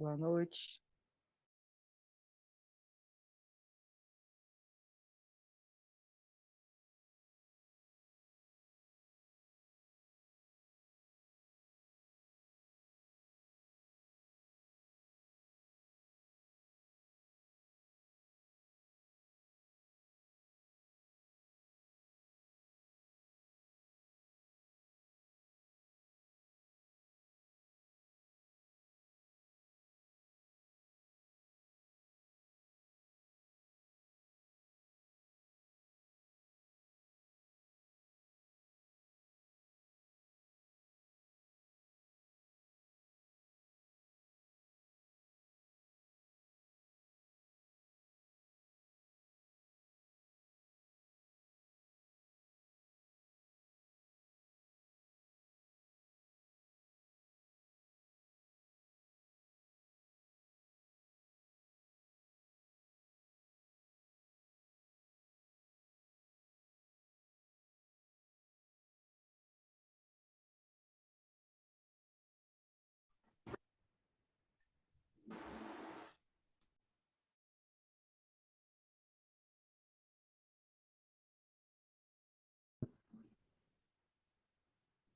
Boa noite.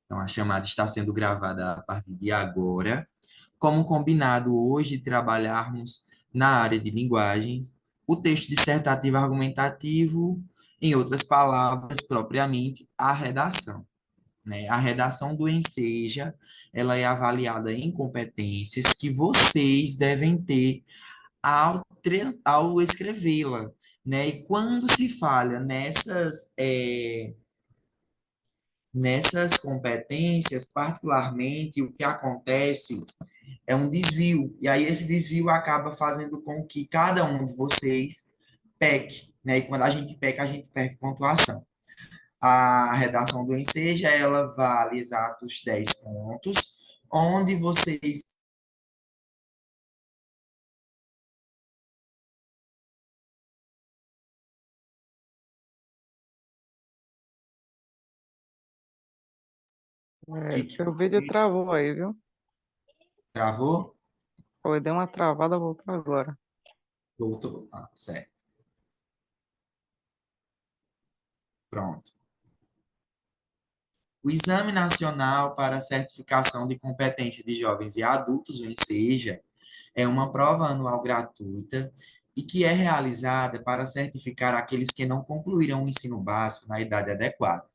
Então, a chamada está sendo gravada a partir de agora. Como combinado hoje, trabalharmos na área de linguagens, o texto dissertativo argumentativo, em outras palavras, propriamente, a redação, né? A redação do Enseja, ela é avaliada em competências que vocês devem ter ao escrevê-la, né? E quando se falha nessas competências, particularmente, o que acontece é um desvio. E aí esse desvio acaba fazendo com que cada um de vocês peque, né? E quando a gente peca, a gente perde pontuação. A redação do Enseja, ela vale exatos 10 pontos, onde vocês Seu vídeo travou aí, viu? travou, Foi, deu uma travada, voltou agora. voltou. Ah, certo, pronto. O Exame Nacional para a Certificação de Competência de Jovens e Adultos, o ENSEJA, é uma prova anual gratuita e que é realizada para certificar aqueles que não concluíram o ensino básico na idade adequada.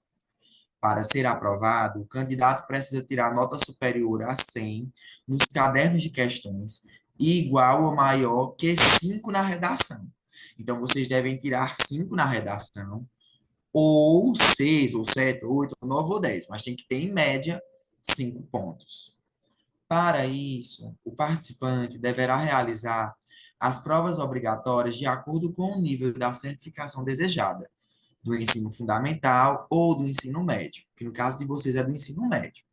Para ser aprovado, o candidato precisa tirar nota superior a 100 nos cadernos de questões e igual ou maior que 5 na redação. Então, vocês devem tirar 5 na redação, ou 6, ou 7, ou 8, ou 9, ou 10, mas tem que ter, em média, 5 pontos. Para isso, o participante deverá realizar as provas obrigatórias de acordo com o nível da certificação desejada, do ensino fundamental ou do ensino médio, que no caso de vocês é do ensino médio.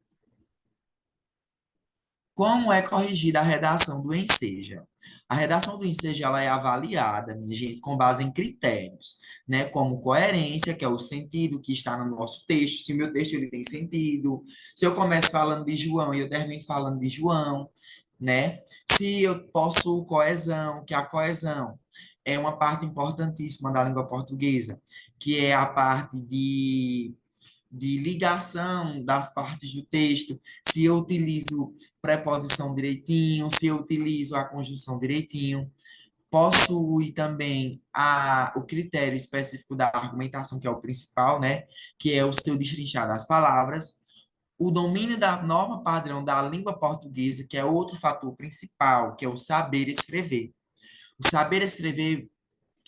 Como é corrigida a redação do Enseja? A redação do Enseja ela é avaliada, minha gente, com base em critérios, né? Como coerência, que é o sentido que está no nosso texto, se o meu texto ele tem sentido, se eu começo falando de João e eu termino falando de João, né? Se eu posso coesão, que a coesão é uma parte importantíssima da língua portuguesa, que é a parte de ligação das partes do texto, se eu utilizo preposição direitinho, se eu utilizo a conjunção direitinho. Possui também o critério específico da argumentação, que é o principal, né? Que é o seu destrinchar das palavras. O domínio da norma padrão da língua portuguesa, que é outro fator principal, que é o saber escrever. O saber escrever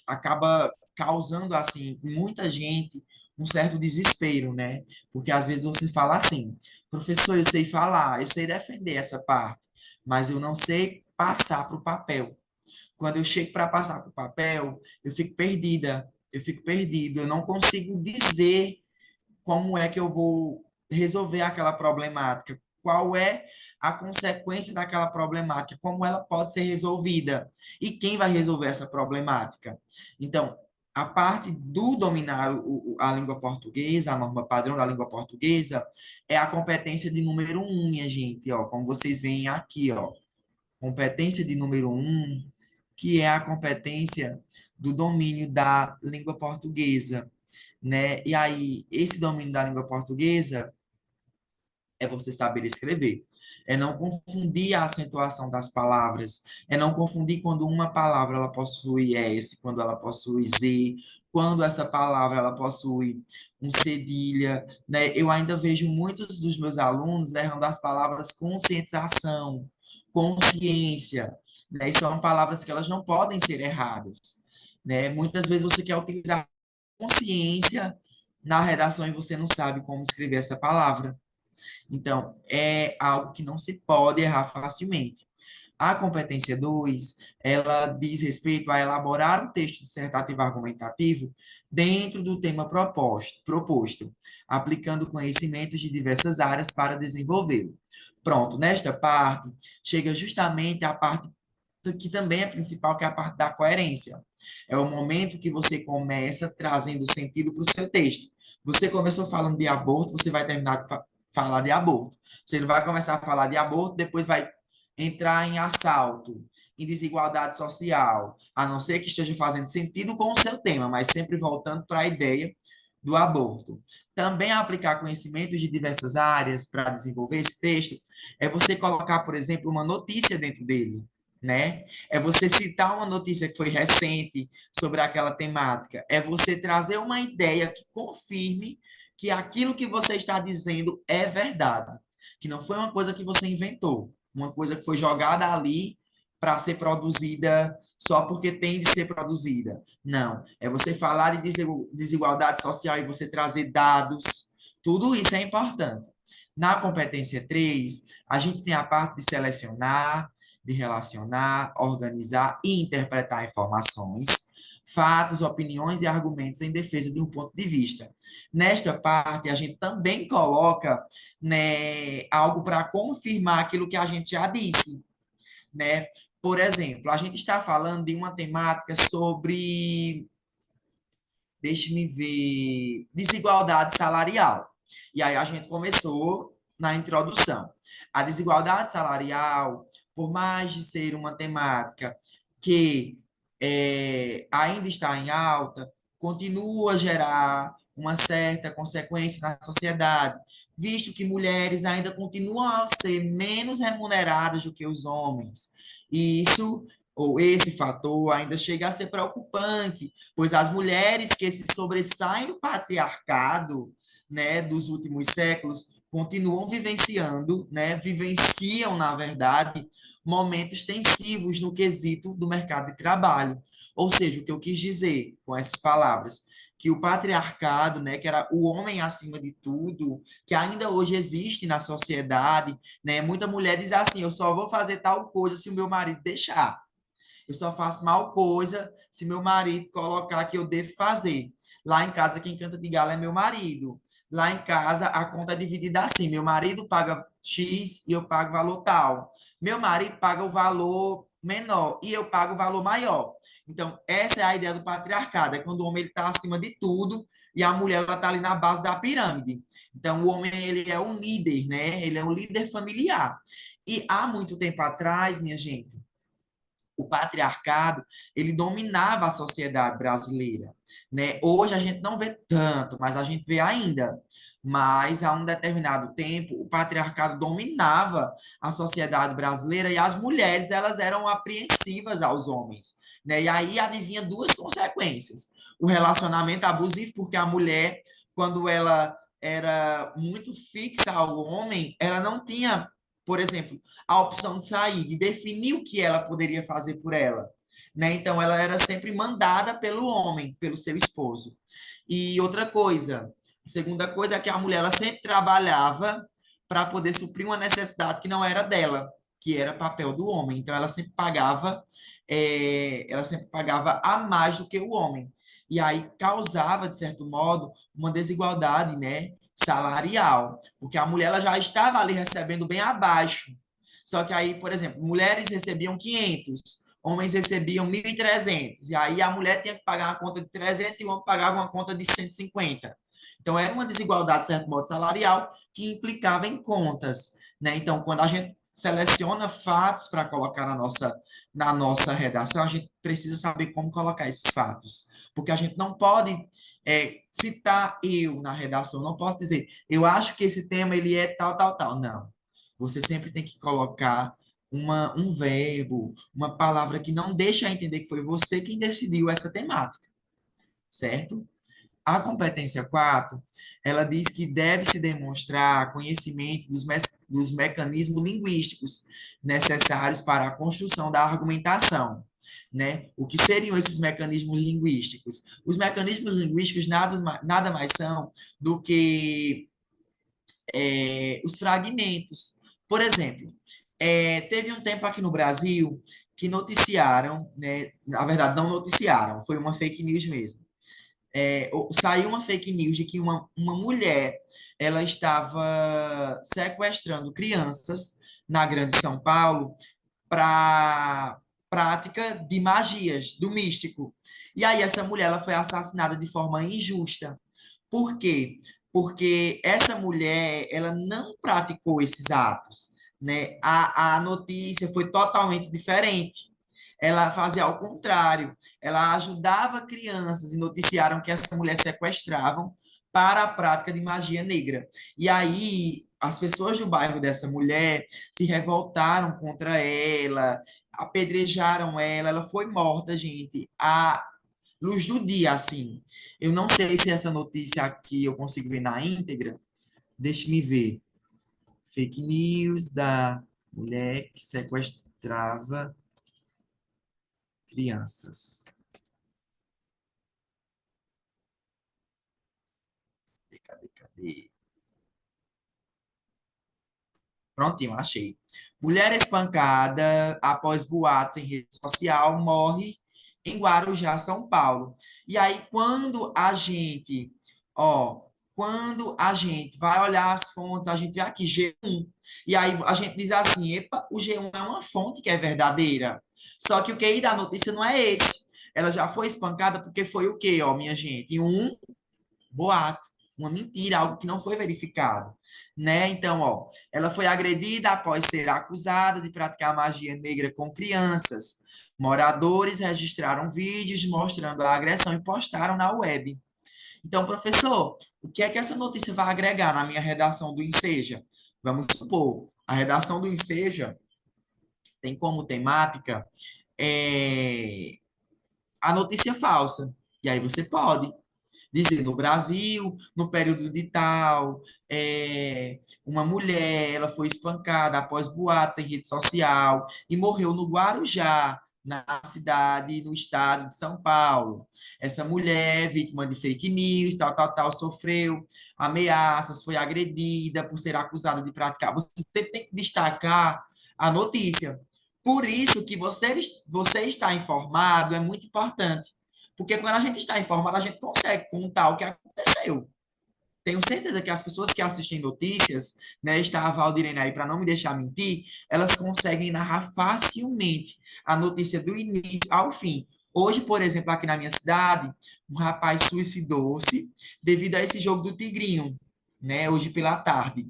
acaba causando, assim, em muita gente um certo desespero, né? Porque às vezes você fala assim, professor, eu sei falar, eu sei defender essa parte, mas eu não sei passar para o papel. Quando eu chego para passar para o papel, eu fico perdida, eu fico perdido, eu não consigo dizer como é que eu vou resolver aquela problemática, qual é a consequência daquela problemática, como ela pode ser resolvida e quem vai resolver essa problemática. Então, a parte do dominar a língua portuguesa, a norma padrão da língua portuguesa, é a competência de número 1, minha gente, ó, como vocês veem aqui, ó. Competência de número um, que é a competência do domínio da língua portuguesa, né? E aí, esse domínio da língua portuguesa é você saber escrever. É não confundir a acentuação das palavras. É não confundir quando uma palavra ela possui S, quando ela possui Z, quando essa palavra ela possui um cedilha, né? Eu ainda vejo muitos dos meus alunos errando as palavras conscientização, consciência, né? E são palavras que elas não podem ser erradas, né? Muitas vezes você quer utilizar consciência na redação e você não sabe como escrever essa palavra. Então, é algo que não se pode errar facilmente. A competência 2, ela diz respeito a elaborar um texto dissertativo argumentativo dentro do tema proposto, aplicando conhecimentos de diversas áreas para desenvolvê-lo. Pronto, nesta parte, chega justamente a parte que também é principal, que é a parte da coerência. É o momento que você começa trazendo sentido para o seu texto. Você começou falando de aborto, você vai terminar de falar de aborto. Você vai começar a falar de aborto, depois vai entrar em assalto, em desigualdade social, a não ser que esteja fazendo sentido com o seu tema, mas sempre voltando para a ideia do aborto. Também aplicar conhecimentos de diversas áreas para desenvolver esse texto é você colocar, por exemplo, uma notícia dentro dele, né? É você citar uma notícia que foi recente sobre aquela temática, é você trazer uma ideia que confirme que aquilo que você está dizendo é verdade, que não foi uma coisa que você inventou, uma coisa que foi jogada ali para ser produzida só porque tem de ser produzida. Não, é você falar de desigualdade social e você trazer dados, tudo isso é importante. Na competência 3, a gente tem a parte de selecionar, de relacionar, organizar e interpretar informações, fatos, opiniões e argumentos em defesa de um ponto de vista. Nesta parte, a gente também coloca, né, algo para confirmar aquilo que a gente já disse, né? Por exemplo, a gente está falando de uma temática sobre, deixe-me ver, desigualdade salarial. E aí a gente começou na introdução. A desigualdade salarial, por mais de ser uma temática que ainda está em alta, continua a gerar uma certa consequência na sociedade, visto que mulheres ainda continuam a ser menos remuneradas do que os homens. E isso, ou esse fator, ainda chega a ser preocupante, pois as mulheres que se sobressaem do patriarcado, né, dos últimos séculos, continuam vivenciando, né, vivenciam, na verdade, momentos tensivos no quesito do mercado de trabalho. Ou seja, o que eu quis dizer com essas palavras, que o patriarcado, né, que era o homem acima de tudo, que ainda hoje existe na sociedade, né, muita mulher diz assim, eu só vou fazer tal coisa se o meu marido deixar. Eu só faço mal coisa se meu marido colocar que eu devo fazer. Lá em casa, quem canta de galo é meu marido. Lá em casa, a conta é dividida assim: meu marido paga X e eu pago valor tal. Meu marido paga o valor menor e eu pago o valor maior. Então, essa é a ideia do patriarcado: é quando o homem está acima de tudo e a mulher está ali na base da pirâmide. Então, o homem ele é um líder, né? Ele é um líder familiar. E há muito tempo atrás, minha gente, o patriarcado, ele dominava a sociedade brasileira, né? Hoje a gente não vê tanto, mas a gente vê ainda. Mas a um determinado tempo, o patriarcado dominava a sociedade brasileira e as mulheres, elas eram apreensivas aos homens, né? E aí adivinha duas consequências. O relacionamento abusivo, porque a mulher, quando ela era muito fixa ao homem, ela não tinha, por exemplo, a opção de sair, de definir o que ela poderia fazer por ela. Né? Então, ela era sempre mandada pelo homem, pelo seu esposo. E outra coisa, a segunda coisa é que a mulher ela sempre trabalhava para poder suprir uma necessidade que não era dela, que era papel do homem. Então, ela sempre pagava a mais do que o homem. E aí causava, de certo modo, uma desigualdade, né, salarial, porque a mulher ela já estava ali recebendo bem abaixo. Só que aí, por exemplo, mulheres recebiam 500, homens recebiam 1.300, e aí a mulher tinha que pagar uma conta de 300 e o homem pagava uma conta de 150. Então, era uma desigualdade, de certo modo, salarial que implicava em contas, né? Então, quando a gente seleciona fatos para colocar na nossa redação, a gente precisa saber como colocar esses fatos. Porque a gente não pode citar eu na redação, não posso dizer, eu acho que esse tema ele é tal, tal, tal. Não. Você sempre tem que colocar um verbo, uma palavra que não deixa entender que foi você quem decidiu essa temática, certo? A competência 4, ela diz que deve-se demonstrar conhecimento dos mecanismos linguísticos necessários para a construção da argumentação, né? O que seriam esses mecanismos linguísticos? Os mecanismos linguísticos nada mais são do que os fragmentos. Por exemplo, teve um tempo aqui no Brasil que noticiaram, né? Na verdade, não noticiaram, foi uma fake news mesmo, saiu uma fake news de que uma mulher ela estava sequestrando crianças na Grande São Paulo para prática de magias, do místico. E aí essa mulher ela foi assassinada de forma injusta. Por quê? Porque essa mulher ela não praticou esses atos, né? A notícia foi totalmente diferente. Ela fazia ao contrário. Ela ajudava crianças e noticiaram que essa mulher sequestravam para a prática de magia negra. E aí as pessoas do bairro dessa mulher se revoltaram contra ela, apedrejaram ela, ela foi morta, gente, à luz do dia, assim. Eu não sei se essa notícia aqui eu consigo ver na íntegra. Deixe-me ver. Fake news da mulher que sequestrava crianças. Cadê? Prontinho, achei. Mulher espancada após boatos em rede social morre em Guarujá, São Paulo. E aí, ó, quando a gente vai olhar as fontes, a gente vê aqui G1. E aí a gente diz assim, epa, o G1 é uma fonte que é verdadeira. Só que o QI da notícia não é esse. Ela já foi espancada porque foi o quê, ó, minha gente? Um boato, uma mentira, algo que não foi verificado, né? Então, ó, ela foi agredida após ser acusada de praticar magia negra com crianças. Moradores registraram vídeos mostrando a agressão e postaram na web. Então, professor, o que é que essa notícia vai agregar na minha redação do Enseja? Vamos supor, a redação do Enseja tem como temática é, a notícia falsa. E aí você pode dizer, no Brasil, no período de tal, uma mulher, ela foi espancada após boatos em rede social e morreu no Guarujá, na cidade, no estado de São Paulo. Essa mulher, vítima de fake news, tal, tal, tal, sofreu ameaças, foi agredida por ser acusada de praticar. Você tem que destacar a notícia. Por isso que você está informado é muito importante. Porque quando a gente está informado, a gente consegue contar o que aconteceu. Tenho certeza que as pessoas que assistem notícias, né, está a Valdirene aí para não me deixar mentir, elas conseguem narrar facilmente a notícia do início ao fim. Hoje, por exemplo, aqui na minha cidade, um rapaz suicidou-se devido a esse jogo do Tigrinho, né, hoje pela tarde.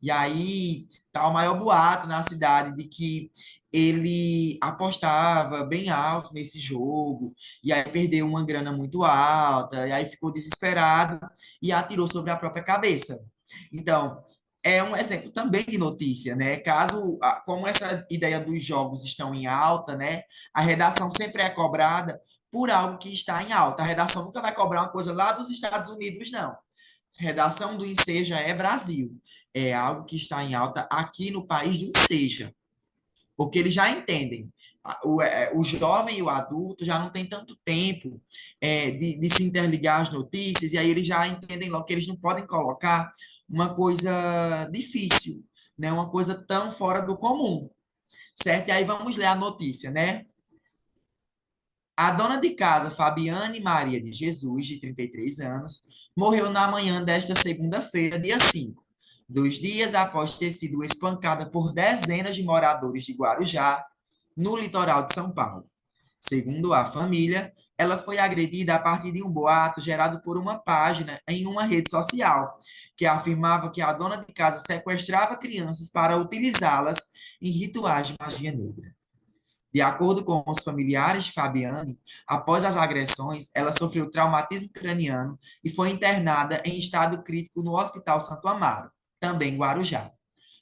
E aí tá o maior boato na cidade de que ele apostava bem alto nesse jogo, e aí perdeu uma grana muito alta, e aí ficou desesperado e atirou sobre a própria cabeça. Então, é um exemplo também de notícia, né? Como essa ideia dos jogos estão em alta, né? A redação sempre é cobrada por algo que está em alta. A redação nunca vai cobrar uma coisa lá dos Estados Unidos, não. Redação do Enseja é Brasil. É algo que está em alta aqui no país do Enseja. Porque eles já entendem. O jovem e o adulto já não tem tanto tempo de se interligar as notícias, e aí eles já entendem logo que eles não podem colocar uma coisa difícil, né? Uma coisa tão fora do comum, certo? E aí vamos ler a notícia, né? A dona de casa, Fabiane Maria de Jesus, de 33 anos, morreu na manhã desta segunda-feira, dia 5, 2 dias após ter sido espancada por dezenas de moradores de Guarujá, no litoral de São Paulo. Segundo a família, ela foi agredida a partir de um boato gerado por uma página em uma rede social, que afirmava que a dona de casa sequestrava crianças para utilizá-las em rituais de magia negra. De acordo com os familiares de Fabiane, após as agressões, ela sofreu traumatismo craniano e foi internada em estado crítico no Hospital Santo Amaro, também em Guarujá.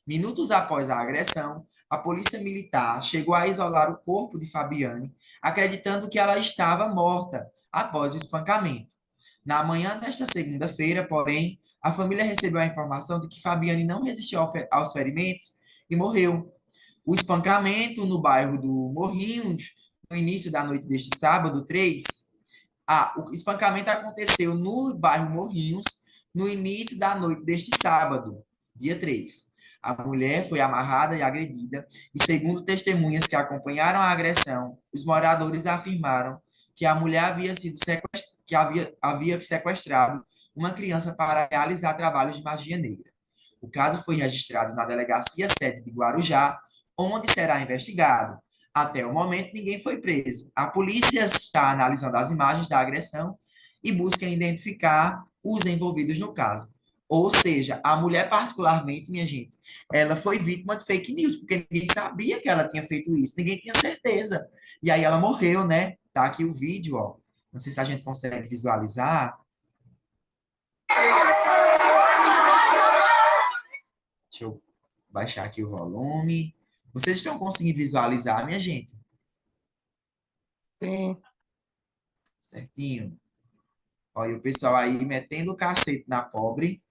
Minutos após a agressão, a polícia militar chegou a isolar o corpo de Fabiane, acreditando que ela estava morta após o espancamento. Na manhã desta segunda-feira, porém, a família recebeu a informação de que Fabiane não resistiu aos ferimentos e morreu. O espancamento no bairro do Morrinhos, no início da noite deste sábado, 3. O espancamento aconteceu no bairro Morrinhos, no início da noite deste sábado, dia 3. A mulher foi amarrada e agredida, e segundo testemunhas que acompanharam a agressão, os moradores afirmaram que a mulher havia sequestrado uma criança para realizar trabalhos de magia negra. O caso foi registrado na delegacia sede de Guarujá, onde será investigado. Até o momento, ninguém foi preso. A polícia está analisando as imagens da agressão e busca identificar os envolvidos no caso. Ou seja, a mulher, particularmente, minha gente, ela foi vítima de fake news, porque ninguém sabia que ela tinha feito isso, ninguém tinha certeza. E aí ela morreu, né? Tá aqui o vídeo, ó. Não sei se a gente consegue visualizar. Deixa eu baixar aqui o volume. Vocês estão conseguindo visualizar, minha gente? Sim, Certinho? Olha o pessoal aí metendo o cacete na pobre.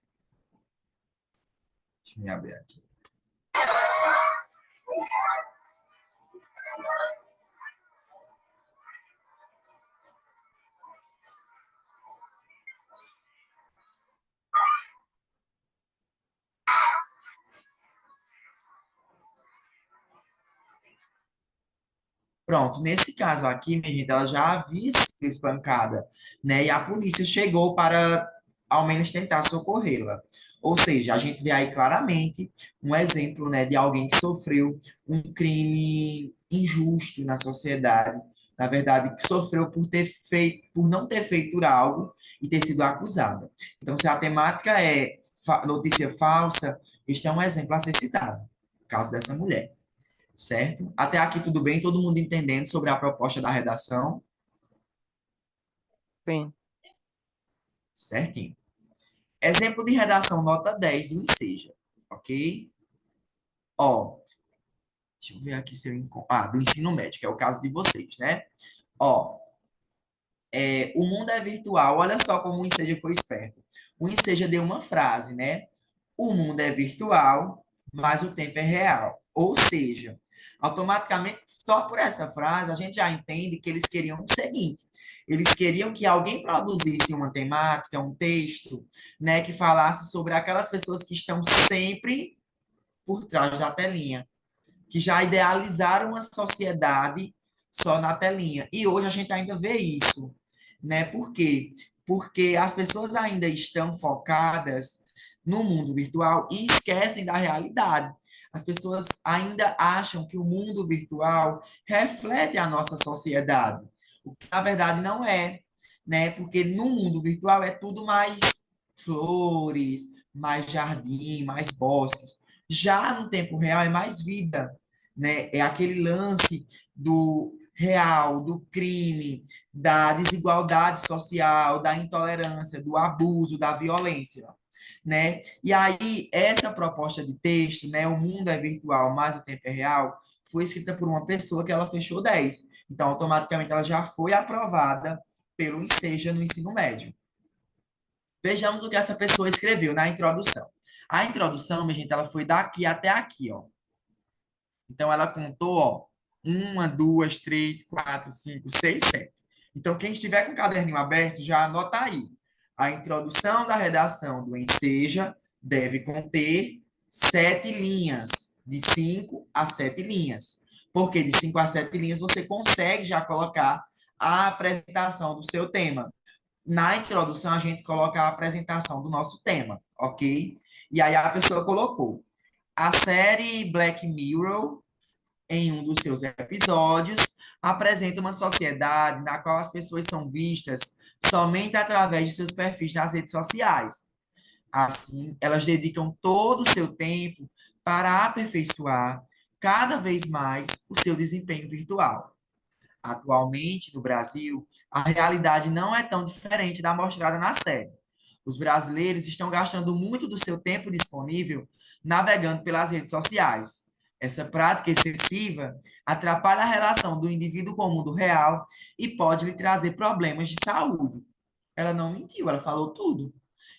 Deixa eu me abrir aqui. Pronto, nesse caso aqui, minha gente, ela já havia sido espancada, né? E a polícia chegou para, ao menos, tentar socorrê-la. Ou seja, a gente vê aí claramente um exemplo, né, de alguém que sofreu um crime injusto na sociedade. Na verdade, que sofreu por ter feito, por não ter feito algo e ter sido acusada. Então, se a temática é notícia falsa, este é um exemplo a ser citado, o caso dessa mulher. Certo? Até aqui tudo bem? Todo mundo entendendo sobre a proposta da redação? sim. Certinho. Exemplo de redação nota 10 do Enseja, ok? Ó, deixa eu ver aqui se eu encontro. Ah, do ensino médio, que é o caso de vocês, né? Ó, o mundo é virtual, olha só como o Enseja foi esperto. O Enseja deu uma frase, né? O mundo é virtual, mas o tempo é real. Ou seja, automaticamente, só por essa frase, a gente já entende que eles queriam o seguinte: eles queriam que alguém produzisse uma temática, um texto, né, que falasse sobre aquelas pessoas que estão sempre por trás da telinha, que já idealizaram a sociedade só na telinha. E hoje a gente ainda vê isso, né? Por quê? Porque as pessoas ainda estão focadas no mundo virtual e esquecem da realidade. As pessoas ainda acham que o mundo virtual reflete a nossa sociedade, o que na verdade não é, né? Porque no mundo virtual é tudo mais flores, mais jardim, mais bosques. Já no tempo real é mais vida, né? É aquele lance do real, do crime, da desigualdade social, da intolerância, do abuso, da violência, né? E aí essa proposta de texto, né, o mundo é virtual, mas o tempo é real, foi escrita por uma pessoa que ela fechou 10. Então, automaticamente ela já foi aprovada pelo Enseja no ensino médio. Vejamos o que essa pessoa escreveu na introdução. A introdução, minha gente, ela foi daqui até aqui, ó. Então, ela contou, ó, uma, duas, três, quatro, cinco, seis, sete. Então, quem estiver com o caderninho aberto, já anota aí. A introdução da redação do Enseja deve conter 7 linhas, de 5 a 7 linhas. Porque de 5 a 7 linhas você consegue já colocar a apresentação do seu tema. Na introdução, a gente coloca a apresentação do nosso tema, ok? E aí a pessoa colocou a série Black Mirror, em um dos seus episódios, apresenta uma sociedade na qual as pessoas são vistas somente através de seus perfis nas redes sociais. Assim, elas dedicam todo o seu tempo para aperfeiçoar cada vez mais o seu desempenho virtual. Atualmente, no Brasil, a realidade não é tão diferente da mostrada na série. Os brasileiros estão gastando muito do seu tempo disponível navegando pelas redes sociais. Essa prática excessiva atrapalha a relação do indivíduo com o mundo real e pode lhe trazer problemas de saúde. Ela não mentiu, ela falou tudo.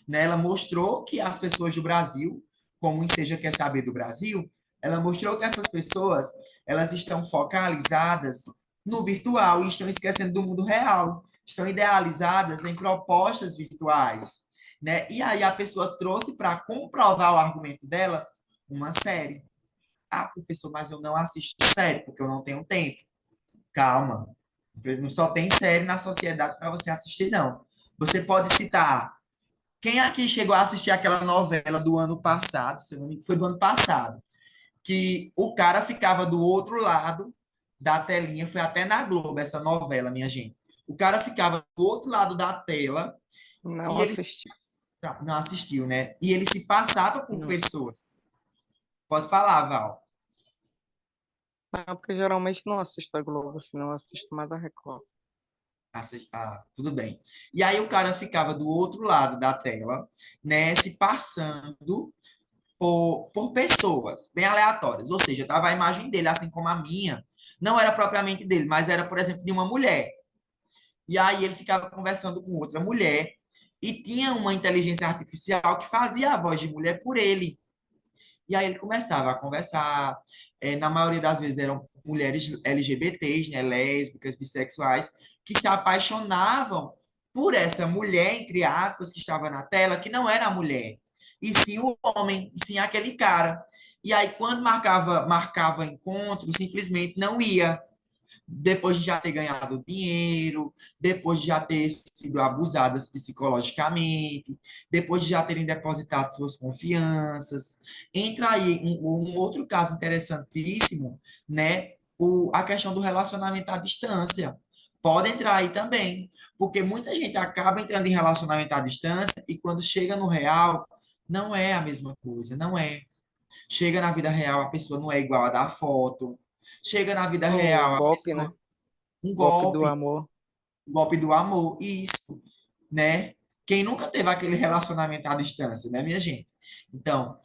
Né? Ela mostrou que as pessoas do Brasil, como o Seja Quer Saber do Brasil, ela mostrou que essas pessoas, elas estão focalizadas no virtual e estão esquecendo do mundo real, estão idealizadas em propostas virtuais, né? E aí a pessoa trouxe para comprovar o argumento dela uma série. Ah, professor, mas eu não assisto série porque eu não tenho tempo. Calma, não só tem série na sociedade para você assistir, não. Você pode citar quem aqui chegou a assistir aquela novela do ano passado, se eu não me engano, foi do ano passado, que o cara ficava do outro lado da telinha, foi até na Globo essa novela, minha gente. O cara ficava do outro lado da tela Não e ele assisti. não assistiu, né? E ele se passava por Não. pessoas. Pode falar, Val. Não, porque geralmente não assisto a Globo, senão eu assisto mais a Record. Tudo bem. E aí o cara ficava do outro lado da tela, né, se passando por pessoas bem aleatórias. Ou seja, tava a imagem dele, assim como a minha, não era propriamente dele, mas era, por exemplo, de uma mulher. E aí ele ficava conversando com outra mulher e tinha uma inteligência artificial que fazia a voz de mulher por ele. E aí ele começava a conversar. Na maioria das vezes eram mulheres LGBTs, né, lésbicas, bissexuais, que se apaixonavam por essa mulher, entre aspas, que estava na tela, que não era a mulher, e sim o homem, e sim aquele cara. E aí, quando marcava encontro, simplesmente não ia depois de já ter ganhado dinheiro, depois de já ter sido abusadas psicologicamente, depois de já terem depositado suas confianças. Entra aí um outro caso interessantíssimo, né? A questão do relacionamento à distância. Pode entrar aí também, porque muita gente acaba entrando em relacionamento à distância e quando chega no real, não é a mesma coisa, não é. Chega na vida real, a pessoa não é igual a da foto. Chega na vida O real, a golpe, né? pessoa um Golpe do golpe, amor. um golpe do amor, isso, né? Quem nunca teve aquele relacionamento à distância, né, minha gente? Então,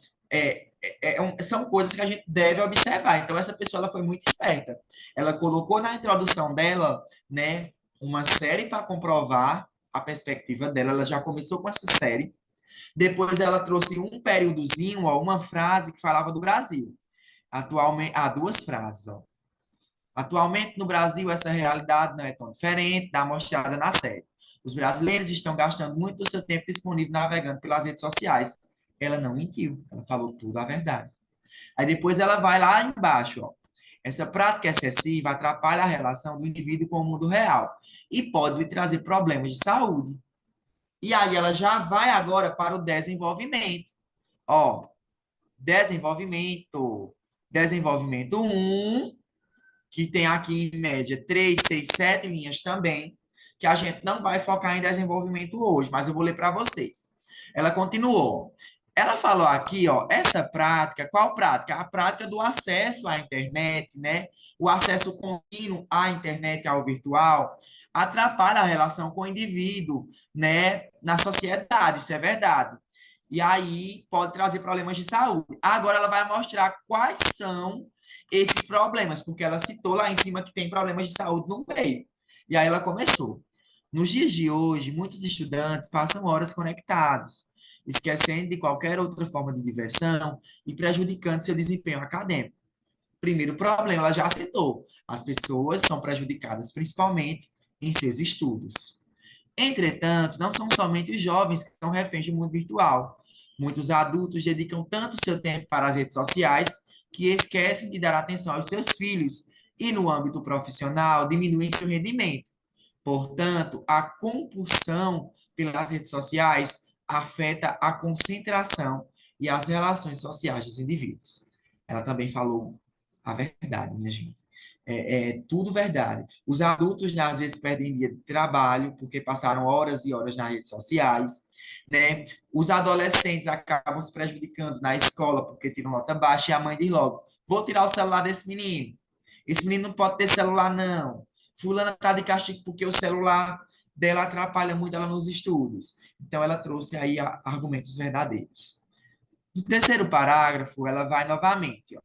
são coisas que a gente deve observar. Então, essa pessoa ela foi muito esperta. Ela colocou na introdução dela, né, uma série para comprovar a perspectiva dela. Ela já começou com essa série. Depois, ela trouxe um períodozinho, ó, uma frase que falava do Brasil. Atualmente, duas frases, ó. Atualmente, no Brasil, essa realidade não é tão diferente da mostrada na série. Os brasileiros estão gastando muito do seu tempo disponível navegando pelas redes sociais. Ela não mentiu, ela falou tudo a verdade. Aí depois ela vai lá embaixo, ó. Essa prática excessiva atrapalha a relação do indivíduo com o mundo real e pode lhe trazer problemas de saúde. E aí ela já vai agora para o desenvolvimento. Ó, desenvolvimento. Desenvolvimento um que tem aqui em média 3, 6, 7 linhas também, que a gente não vai focar em desenvolvimento hoje, mas eu vou ler para vocês. Ela continuou. Ela falou aqui, ó, essa prática, qual prática? A prática do acesso à internet, né? O acesso contínuo à internet, ao virtual, atrapalha a relação com o indivíduo, né? Na sociedade, isso é verdade. E aí pode trazer problemas de saúde. Agora ela vai mostrar quais são esses problemas, porque ela citou lá em cima que tem problemas de saúde no meio. E aí ela começou. Nos dias de hoje, muitos estudantes passam horas conectados, esquecendo de qualquer outra forma de diversão e prejudicando seu desempenho acadêmico. Primeiro problema, ela já citou, as pessoas são prejudicadas principalmente em seus estudos. Entretanto, não são somente os jovens que são reféns do mundo virtual. Muitos adultos dedicam tanto seu tempo para as redes sociais que esquecem de dar atenção aos seus filhos e, no âmbito profissional, diminuem seu rendimento. Portanto, a compulsão pelas redes sociais afeta a concentração e as relações sociais dos indivíduos. Ela também falou a verdade, minha gente. É tudo verdade. Os adultos, né, às vezes, perdem dia de trabalho porque passaram horas e horas nas redes sociais, né? Os adolescentes acabam se prejudicando na escola porque tiram nota baixa e a mãe diz logo, Vou tirar o celular desse menino. Esse menino não pode ter celular, não. Fulana está de castigo porque o celular dela atrapalha muito ela nos estudos. Então, ela trouxe aí argumentos verdadeiros. No terceiro parágrafo, ela vai novamente. Ó.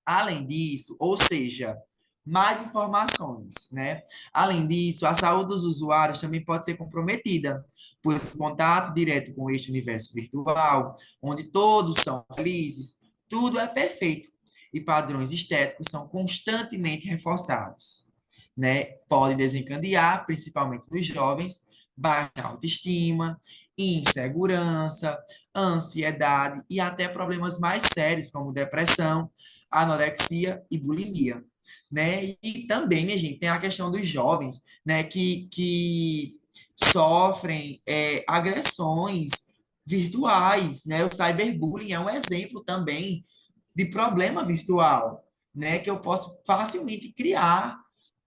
Além disso, ou seja, mais informações, né? Além disso, a saúde dos usuários também pode ser comprometida, pois o contato direto com este universo virtual, onde todos são felizes, tudo é perfeito e padrões estéticos são constantemente reforçados, né? Podem desencadear, principalmente nos jovens, baixa autoestima, insegurança, ansiedade e até problemas mais sérios, como depressão, anorexia e bulimia, né? E também, minha gente, tem a questão dos jovens, né, que sofrem agressões virtuais, né? O cyberbullying é um exemplo também de problema virtual, né? Que eu posso facilmente criar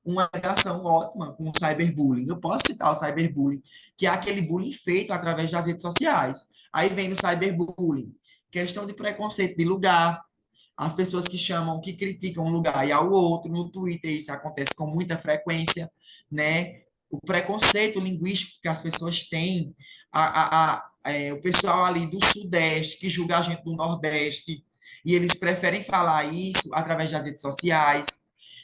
uma relação ótima com o cyberbullying. Eu posso citar o cyberbullying, que é aquele bullying feito através das redes sociais. Aí vem no cyberbullying, questão de preconceito de lugar, as pessoas que chamam, que criticam um lugar e ao outro, no Twitter isso acontece com muita frequência, né? O preconceito linguístico que as pessoas têm, o pessoal ali do Sudeste que julga a gente do Nordeste, e eles preferem falar isso através das redes sociais.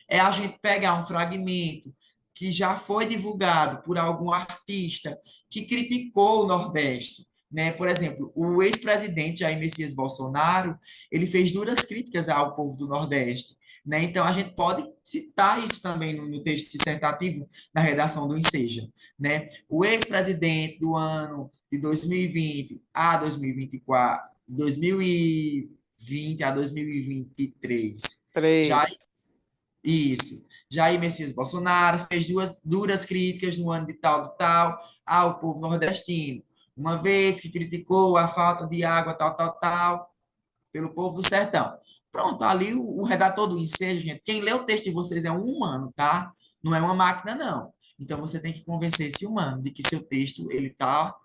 É a gente pegar um fragmento que já foi divulgado por algum artista que criticou o Nordeste, né? Por exemplo, o ex-presidente Jair Messias Bolsonaro, ele fez duras críticas ao povo do Nordeste, né? Então a gente pode citar isso também no texto dissertativo na redação do Enseja, né? O ex-presidente do ano de 2020 a 2024, 2020 a 2023, já 3. isso. Jair Messias Bolsonaro fez duas duras críticas no ano de tal, ao povo nordestino. Uma vez que criticou a falta de água, tal, pelo povo do sertão. Pronto, ali o redator do ensejo, gente, quem lê o texto de vocês é um humano, tá? Não é uma máquina, não. Então você tem que convencer esse humano de que seu texto, ele tá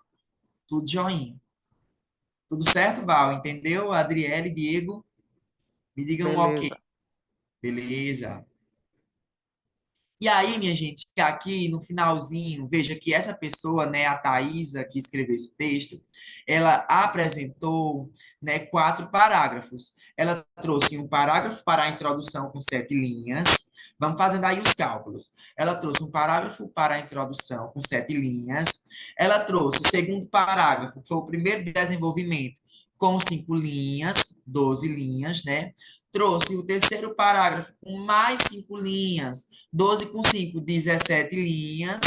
tudo joinha. Tudo certo, Val? Entendeu? Adriele, Diego, me digam um ok. Beleza. Beleza. E aí, minha gente, aqui no finalzinho, veja que essa pessoa, né, a Thaisa, que escreveu esse texto, ela apresentou, né, 4 parágrafos. Ela trouxe um parágrafo para a introdução com 7 linhas. Vamos fazendo aí os cálculos. Ela trouxe um parágrafo para a introdução com 7 linhas. Ela trouxe o segundo parágrafo, que foi o primeiro desenvolvimento, com 5 linhas, 12 linhas, né? Trouxe o terceiro parágrafo com mais 5 linhas, 12 com 5, 17 linhas,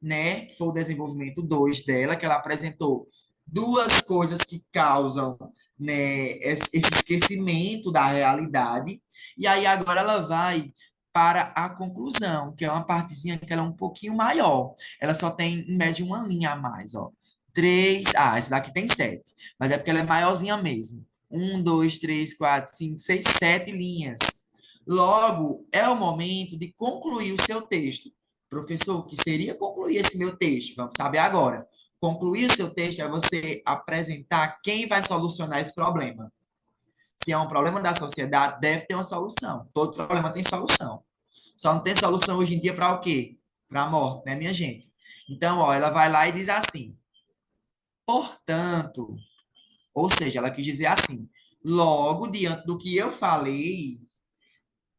né? Que foi o desenvolvimento 2 dela, que ela apresentou duas coisas que causam, né, esse esquecimento da realidade. E aí agora ela vai para a conclusão, que é uma partezinha que ela é um pouquinho maior. Ela só tem, em média, uma linha a mais, ó. Três, essa daqui tem 7, mas é porque ela é maiorzinha mesmo. 1, 2, 3, 4, 5, 6, 7 linhas. Logo, é o momento de concluir o seu texto. Professor, o que seria concluir esse meu texto? Vamos saber agora. Concluir o seu texto é você apresentar quem vai solucionar esse problema. Se é um problema da sociedade, deve ter uma solução. Todo problema tem solução. Só não tem solução hoje em dia para o quê? Para a morte, né, minha gente? Então, ó, ela vai lá e diz assim: portanto, ou seja, ela quis dizer assim, logo diante do que eu falei,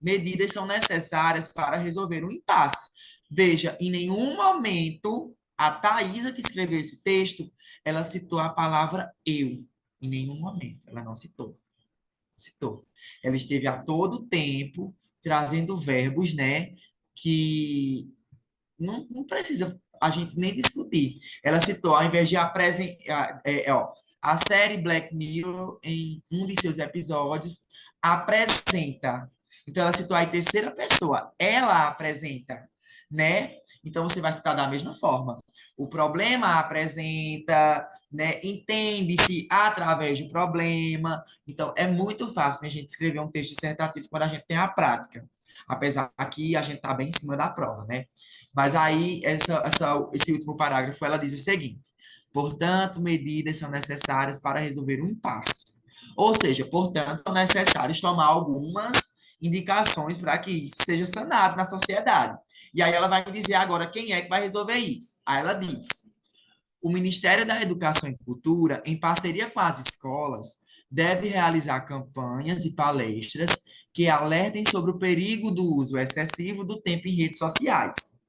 medidas são necessárias para resolver um impasse. Veja, em nenhum momento a Thaisa que escreveu esse texto, ela citou a palavra eu. Em nenhum momento, ela não citou. Citou. Ela esteve a todo tempo trazendo verbos, né, que não precisa a gente nem discutir. Ela citou, ao invés de apresentar, a série Black Mirror, em um de seus episódios, apresenta. Então, ela citou a terceira pessoa. Ela apresenta, né? Então, você vai citar da mesma forma. O problema apresenta, né? Entende-se através do problema. Então, é muito fácil a gente escrever um texto dissertativo quando a gente tem a prática. Apesar que a gente está bem em cima da prova, né? Mas aí, esse último parágrafo, ela diz o seguinte: portanto, medidas são necessárias para resolver um impasse. Ou seja, portanto, são necessários tomar algumas indicações para que isso seja sanado na sociedade. E aí ela vai me dizer agora quem é que vai resolver isso. Aí ela diz: o Ministério da Educação e Cultura, em parceria com as escolas, deve realizar campanhas e palestras que alertem sobre o perigo do uso excessivo do tempo em redes sociais.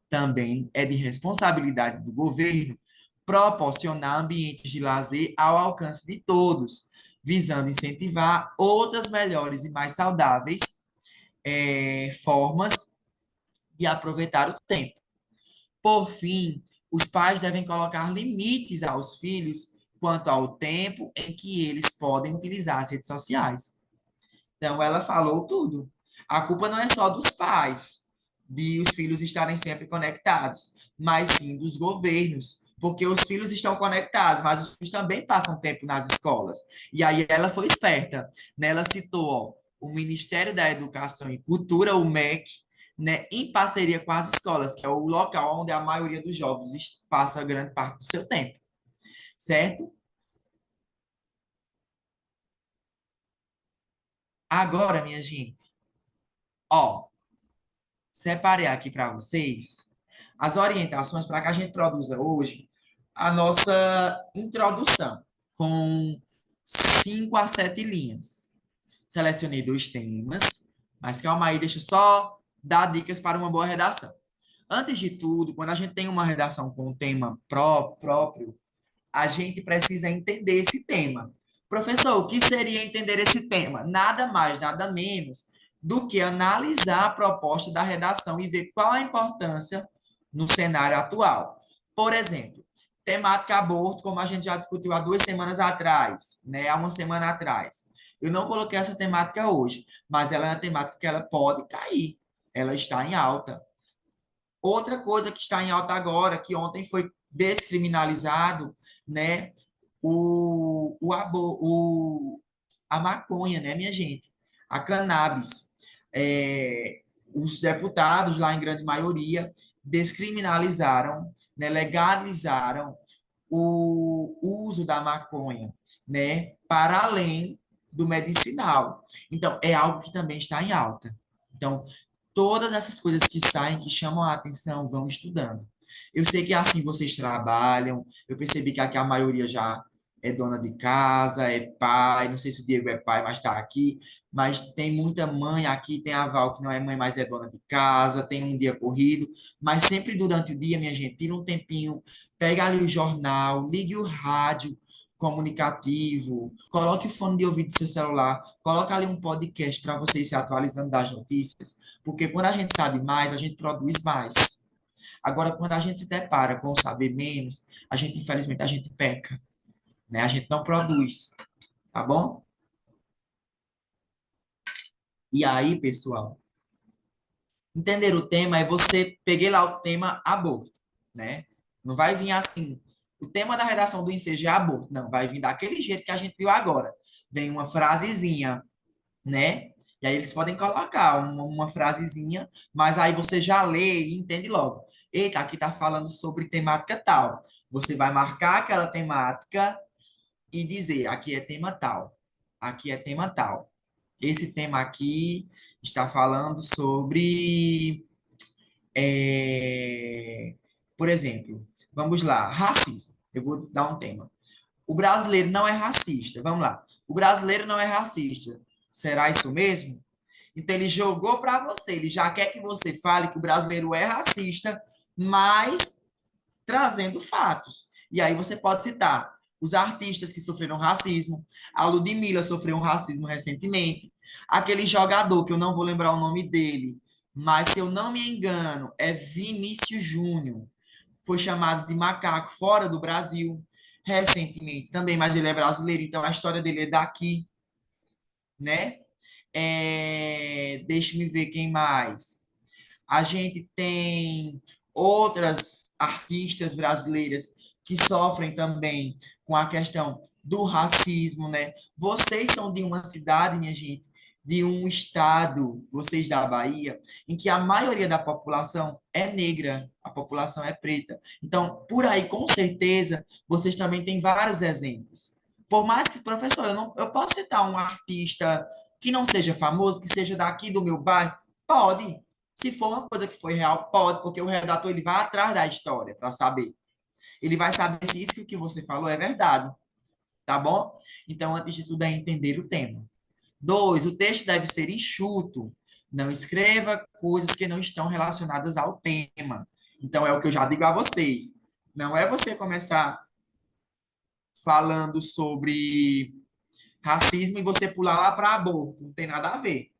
Também é de responsabilidade do governo proporcionar ambientes de lazer ao alcance de todos, visando incentivar outras melhores e mais saudáveis formas de aproveitar o tempo. Por fim, os pais devem colocar limites aos filhos quanto ao tempo em que eles podem utilizar as redes sociais. Então, ela falou tudo. A culpa não é só dos pais, de os filhos estarem sempre conectados, mas sim dos governos, porque os filhos estão conectados, mas os filhos também passam tempo nas escolas. E aí ela foi esperta, né? Ela citou, ó, o Ministério da Educação e Cultura, o MEC, né, em parceria com as escolas, que é o local onde a maioria dos jovens passa grande parte do seu tempo, certo? Agora, minha gente, ó, separei aqui para vocês as orientações para que a gente produza hoje a nossa introdução, com 5 a 7 linhas. Selecionei 2 temas, mas calma aí, deixa eu só dar dicas para uma boa redação. Antes de tudo, quando a gente tem uma redação com um tema próprio, a gente precisa entender esse tema. Professor, o que seria entender esse tema? Nada mais, nada menos do que analisar a proposta da redação e ver qual a importância no cenário atual. Por exemplo, temática aborto, como a gente já discutiu há 2 semanas atrás, né? Há uma semana atrás. Eu não coloquei essa temática hoje, mas ela é uma temática que ela pode cair. Ela está em alta. Outra coisa que está em alta agora, que ontem foi descriminalizado, né? A maconha, né, minha gente? A cannabis. É, os deputados, lá em grande maioria, descriminalizaram, né, legalizaram o uso da maconha, né, para além do medicinal. Então, é algo que também está em alta. Então, todas essas coisas que saem, que chamam a atenção, vão estudando. Eu sei que assim vocês trabalham, eu percebi que aqui a maioria já é dona de casa, é pai, não sei se o Diego é pai, mas está aqui, mas tem muita mãe aqui, tem a Val que não é mãe, mas é dona de casa, tem um dia corrido, mas sempre durante o dia, minha gente, tira um tempinho, pega ali o jornal, ligue o rádio comunicativo, coloque o fone de ouvido do seu celular, coloque ali um podcast para vocês se atualizando das notícias, porque quando a gente sabe mais, a gente produz mais. Agora, quando a gente se depara com saber menos, a gente, infelizmente, a gente peca, né? A gente não produz, tá bom? E aí, pessoal, entender o tema é você peguei lá o tema aborto, né? Não vai vir assim, o tema da redação do ensejo é aborto, não, vai vir daquele jeito que a gente viu agora. Vem uma frasezinha, né? E aí eles podem colocar uma frasezinha, mas aí você já lê e entende logo. Eita, aqui tá falando sobre temática tal. Você vai marcar aquela temática e dizer, aqui é tema tal, aqui é tema tal. Esse tema aqui está falando sobre, é, por exemplo, vamos lá, racismo. Eu vou dar um tema. O brasileiro não é racista. Vamos lá. O brasileiro não é racista. Será isso mesmo? Então ele jogou para você. Ele já quer que você fale que o brasileiro é racista, mas trazendo fatos. E aí você pode citar os artistas que sofreram racismo. A Ludmilla sofreu um racismo recentemente. Aquele jogador, que eu não vou lembrar o nome dele, mas se eu não me engano, é Vinícius Júnior. Foi chamado de macaco fora do Brasil recentemente também, mas ele é brasileiro, então a história dele é daqui, né? Deixa-me ver quem mais. A gente tem outras artistas brasileiras que sofrem também com a questão do racismo, né? Vocês são de uma cidade, minha gente, de um estado, vocês da Bahia, em que a maioria da população é negra, a população é preta. Então, por aí, com certeza, vocês também têm vários exemplos. Por mais que, professor, eu posso citar um artista que não seja famoso, que seja daqui do meu bairro? Pode. Se for uma coisa que foi real, pode, porque o redator ele vai atrás da história para saber. Ele vai saber se isso que você falou é verdade, tá bom? Então, antes de tudo, é entender o tema. Dois, o texto deve ser enxuto. Não escreva coisas que não estão relacionadas ao tema. Então, é o que eu já digo a vocês. Não é você começar falando sobre racismo e você pular lá para aborto. Não tem nada a ver.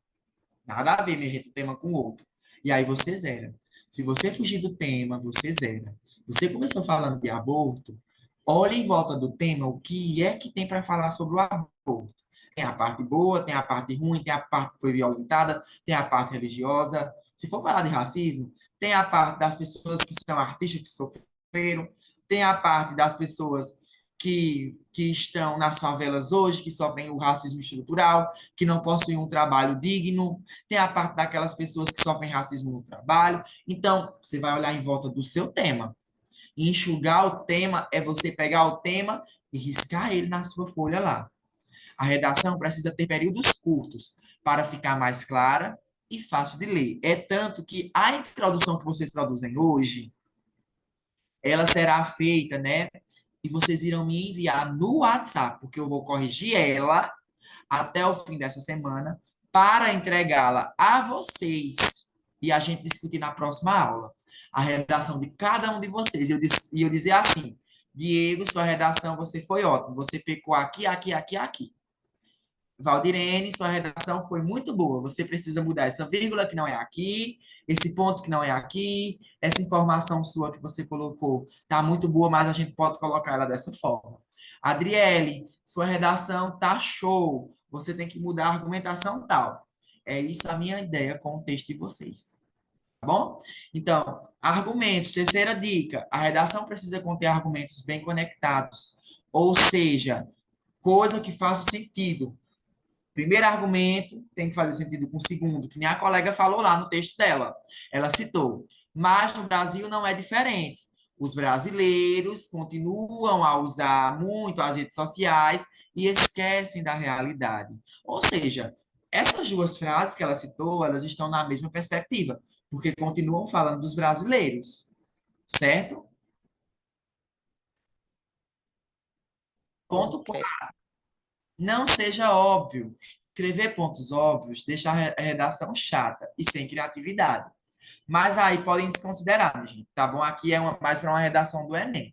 Nada a ver, minha gente, um tema com o outro. E aí você zera. Se você fugir do tema, você zera. Você começou falando de aborto, olha em volta do tema o que é que tem para falar sobre o aborto. Tem a parte boa, tem a parte ruim, tem a parte que foi violentada, tem a parte religiosa. Se for falar de racismo, tem a parte das pessoas que são artistas que sofreram, tem a parte das pessoas que estão nas favelas hoje, que sofrem o racismo estrutural, que não possuem um trabalho digno, tem a parte daquelas pessoas que sofrem racismo no trabalho. Então, você vai olhar em volta do seu tema. E enxugar o tema é você pegar o tema e riscar ele na sua folha lá. A redação precisa ter períodos curtos para ficar mais clara e fácil de ler. É tanto que a introdução que vocês produzem hoje, ela será feita, né? E vocês irão me enviar no WhatsApp, porque eu vou corrigir ela até o fim dessa semana para entregá-la a vocês e a gente discutir na próxima aula a redação de cada um de vocês. E eu dizer assim, Diego, sua redação, você foi ótimo. Você pecou aqui, aqui, aqui, aqui. Valdirene, sua redação foi muito boa. Você precisa mudar essa vírgula que não é aqui, esse ponto que não é aqui, essa informação sua que você colocou tá muito boa, mas a gente pode colocar ela dessa forma. Adriele, sua redação tá show. Você tem que mudar a argumentação tal. É isso a minha ideia com o texto de vocês. Tá bom? Então, argumentos. Terceira dica: a redação precisa conter argumentos bem conectados, ou seja, coisa que faça sentido. Primeiro argumento tem que fazer sentido com o segundo, que nem a colega falou lá no texto dela. Ela citou. Mas no Brasil não é diferente. Os brasileiros continuam a usar muito as redes sociais e esquecem da realidade. Ou seja, essas duas frases que ela citou, elas estão na mesma perspectiva, porque continuam falando dos brasileiros, certo? Ponto. Ok. Não seja óbvio. Escrever pontos óbvios deixa a redação chata e sem criatividade. Mas aí podem desconsiderar, minha gente, tá bom? Aqui é mais para uma redação do Enem.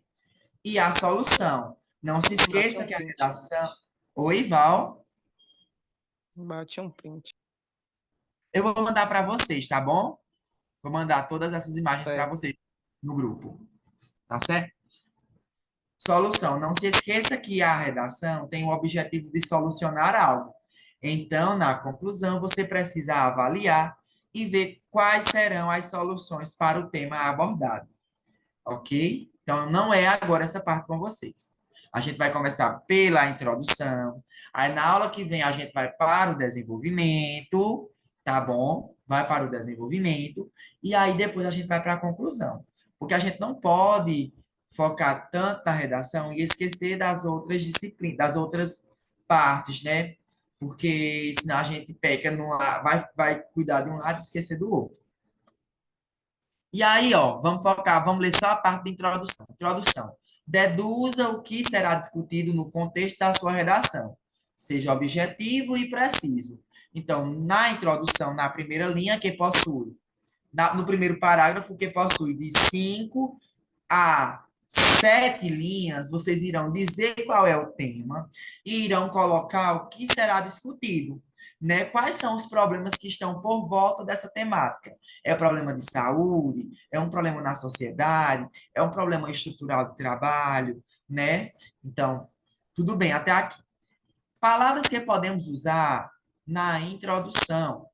E a solução. Não se Bate esqueça um que a print. redação. Oi, Val. Bate um print. Eu vou mandar para vocês, tá bom? Vou mandar todas essas imagens para Certo. vocês no grupo, tá certo? Solução. Não se esqueça que a redação tem o objetivo de solucionar algo. Então, na conclusão, você precisa avaliar e ver quais serão as soluções para o tema abordado, ok? Então, não é agora essa parte com vocês. A gente vai começar pela introdução. Aí, na aula que vem, a gente vai para o desenvolvimento, tá bom? Vai para o desenvolvimento. E aí, depois, a gente vai para a conclusão. Porque a gente não pode focar tanto na redação e esquecer das outras disciplinas, das outras partes, né? Porque senão a gente peca, vai cuidar de um lado e esquecer do outro. E aí, ó, vamos focar, vamos ler só a parte da introdução. Introdução. Deduza o que será discutido no contexto da sua redação. Seja objetivo e preciso. Então, na introdução, na primeira linha, que possui, no primeiro parágrafo, que possui de 5 a 7 linhas, vocês irão dizer qual é o tema e irão colocar o que será discutido, né? Quais são os problemas que estão por volta dessa temática? É um problema de saúde? É um problema na sociedade? É um problema estrutural de trabalho, né? Então, tudo bem, até aqui. Palavras que podemos usar na introdução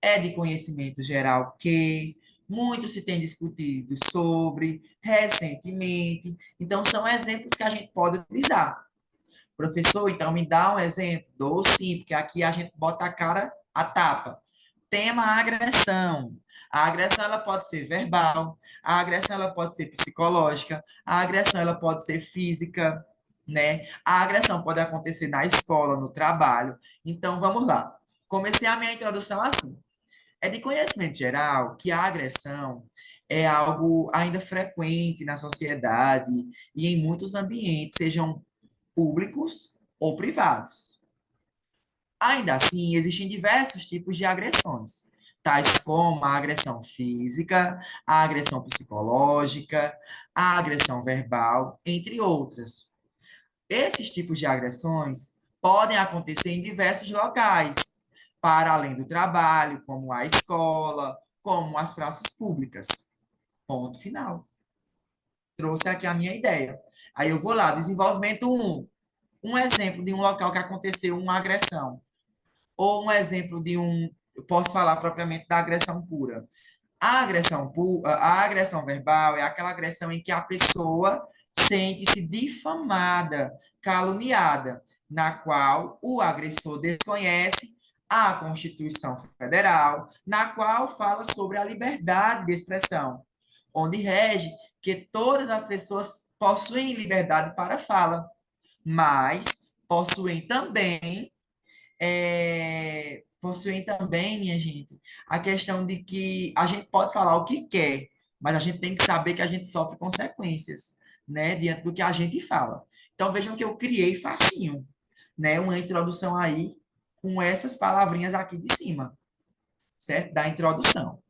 é de conhecimento geral que muito se tem discutido sobre recentemente. Então, são exemplos que a gente pode utilizar. Professor, então me dá um exemplo? Dou sim, porque aqui a gente bota a cara a tapa. Tema agressão. A agressão ela pode ser verbal, a agressão ela pode ser psicológica, a agressão ela pode ser física, né? A agressão pode acontecer na escola, no trabalho. Então, vamos lá. Comecei a minha introdução assim. É de conhecimento geral que a agressão é algo ainda frequente na sociedade e em muitos ambientes, sejam públicos ou privados. Ainda assim, existem diversos tipos de agressões, tais como a agressão física, a agressão psicológica, a agressão verbal, entre outras. Esses tipos de agressões podem acontecer em diversos locais, para além do trabalho, como a escola, como as praças públicas. Ponto final. Trouxe aqui a minha ideia. Aí eu vou lá, desenvolvimento um exemplo de um local que aconteceu uma agressão. Ou um exemplo de um, eu posso falar propriamente da agressão pura. A agressão verbal é aquela agressão em que a pessoa sente-se difamada, caluniada, na qual o agressor desconhece a Constituição Federal, na qual fala sobre a liberdade de expressão, onde rege que todas as pessoas possuem liberdade para fala, mas possuem também, minha gente, a questão de que a gente pode falar o que quer, mas a gente tem que saber que a gente sofre consequências, né, diante do que a gente fala. Então vejam que eu criei facinho, né, uma introdução aí com essas palavrinhas aqui de cima, certo? Da introdução.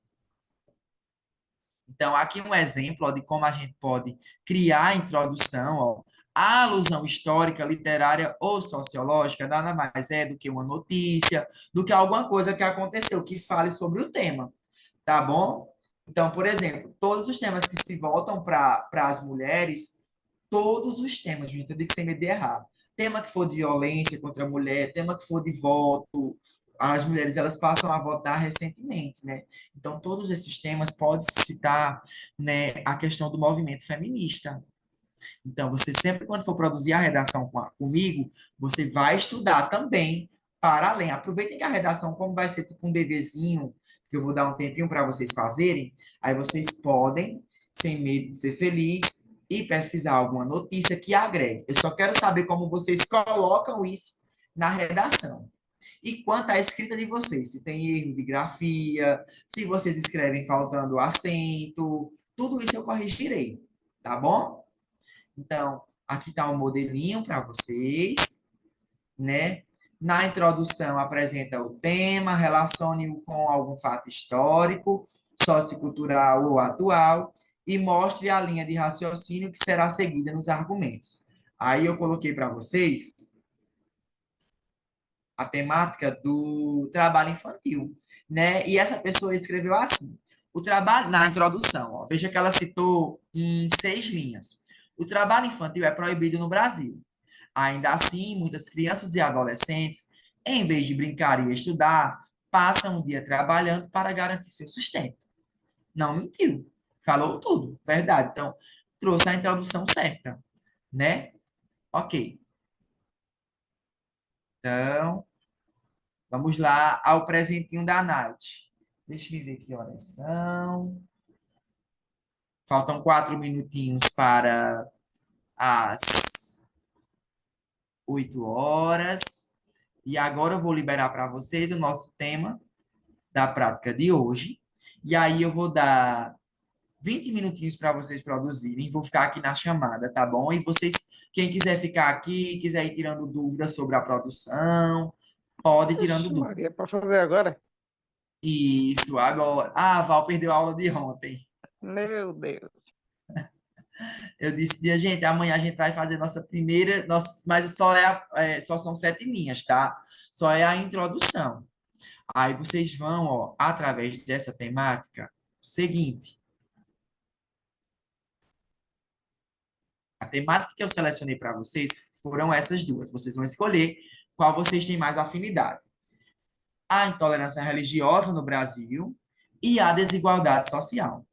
Então, aqui um exemplo ó, de como a gente pode criar a introdução, ó. A alusão histórica, literária ou sociológica nada mais é do que uma notícia, do que alguma coisa que aconteceu, que fale sobre o tema, tá bom? Então, por exemplo, todos os temas que se voltam para as mulheres, todos os temas, gente, eu digo sem medo de errar. Tema que for de violência contra a mulher, tema que for de voto, as mulheres elas passam a votar recentemente, né? Então, todos esses temas podem citar, né, a questão do movimento feminista. Então, você sempre, quando for produzir a redação comigo, você vai estudar também para além. Aproveitem que a redação, como vai ser tipo um deverzinho, que eu vou dar um tempinho para vocês fazerem, aí vocês podem, sem medo de ser feliz, e pesquisar alguma notícia que agregue. Eu só quero saber como vocês colocam isso na redação. E quanto à escrita de vocês, se tem erro de grafia, se vocês escrevem faltando acento, tudo isso eu corrigirei, tá bom? Então, aqui está um modelinho para vocês, né? Na introdução, apresenta o tema, relacione-o com algum fato histórico, sociocultural ou atual, e mostre a linha de raciocínio que será seguida nos argumentos. Aí eu coloquei para vocês a temática do trabalho infantil, né? E essa pessoa escreveu assim: o trabalho na introdução, ó, veja que ela citou em 6 linhas. O trabalho infantil é proibido no Brasil. Ainda assim, muitas crianças e adolescentes, em vez de brincar e estudar, passam o dia trabalhando para garantir seu sustento. Não mentiu, falou tudo, verdade. Então, trouxe a introdução certa, né? Ok. Então, vamos lá ao presentinho da Nath. Deixa eu ver que horas são. Faltam 4 minutinhos para as 8 horas. E agora eu vou liberar para vocês o nosso tema da prática de hoje. E aí eu vou dar 20 minutinhos para vocês produzirem. Vou ficar aqui na chamada, tá bom? E vocês, quem quiser ficar aqui, quiser ir tirando dúvidas sobre a produção, pode ir tirando Ixi, dúvidas. Maria, para fazer agora? Isso, agora. Ah, a Val perdeu a aula de ontem. Meu Deus. Eu disse, gente, amanhã a gente vai fazer nossa primeira, nossa, mas só só são 7 linhas, tá? Só é a introdução. Aí vocês vão, ó, através dessa temática, seguinte, a temática que eu selecionei para vocês foram essas duas. Vocês vão escolher qual vocês têm mais afinidade. A intolerância religiosa no Brasil e a desigualdade social.